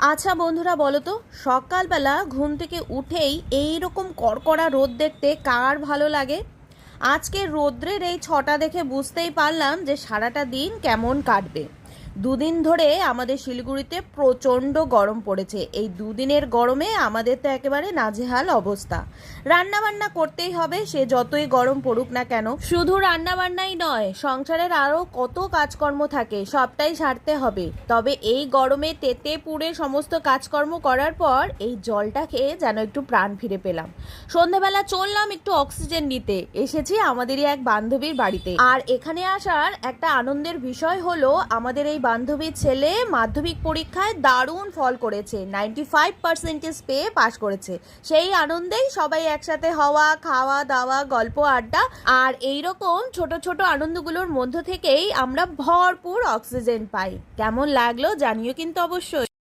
আচ্ছা বন্ধুরা, বলো তো, সকালবেলা ঘুম থেকে উঠেই এই রকম কড়কড়া রোদ দেখতে কার ভালো লাগে? আজকের রোদ্রের এই ছটা দেখে বুঝতেই পারলাম যে সারাটা দিন কেমন কাটবে। দুদিন ধরে আমাদের শিলিগুড়িতে প্রচণ্ড গরম পড়েছে। এই দুদিনের গরমে আমাদের তো একেবারে নাজেহাল অবস্থা। রান্না বান্না করতেই হবে, সে যতই গরম পড়ুক না কেন। শুধু রান্না বান্নাই নয়, সংসারের আরও কত কাজকর্ম থাকে, সবটাই সারতে হবে। তবে এই গরমে তেতে পুড়ে সমস্ত কাজকর্ম করার পর এই জলটা খেয়ে যেন একটু প্রাণ ফিরে পেলাম। সন্ধেবেলা চললাম একটু অক্সিজেন নিতে, এসেছি আমাদেরই এক বান্ধবীর বাড়িতে। আর এখানে আসার একটা আনন্দের বিষয় হলো, আমাদের এই বান্ধবীর ছেলে মাধ্যমিক পরীক্ষায় দারুণ ফল করেছে, 95% পেয়ে পাশ করেছে। সেই আনন্দেই সবাই একসাথে হওয়া, খাওয়া দাওয়া, গল্প আড্ডা, আর এইরকম ছোট ছোট আনন্দগুলোর মধ্য থেকেই আমরা ভরপুর অক্সিজেন পাই। কেমন লাগলো জানিও কিন্তু অবশ্যই।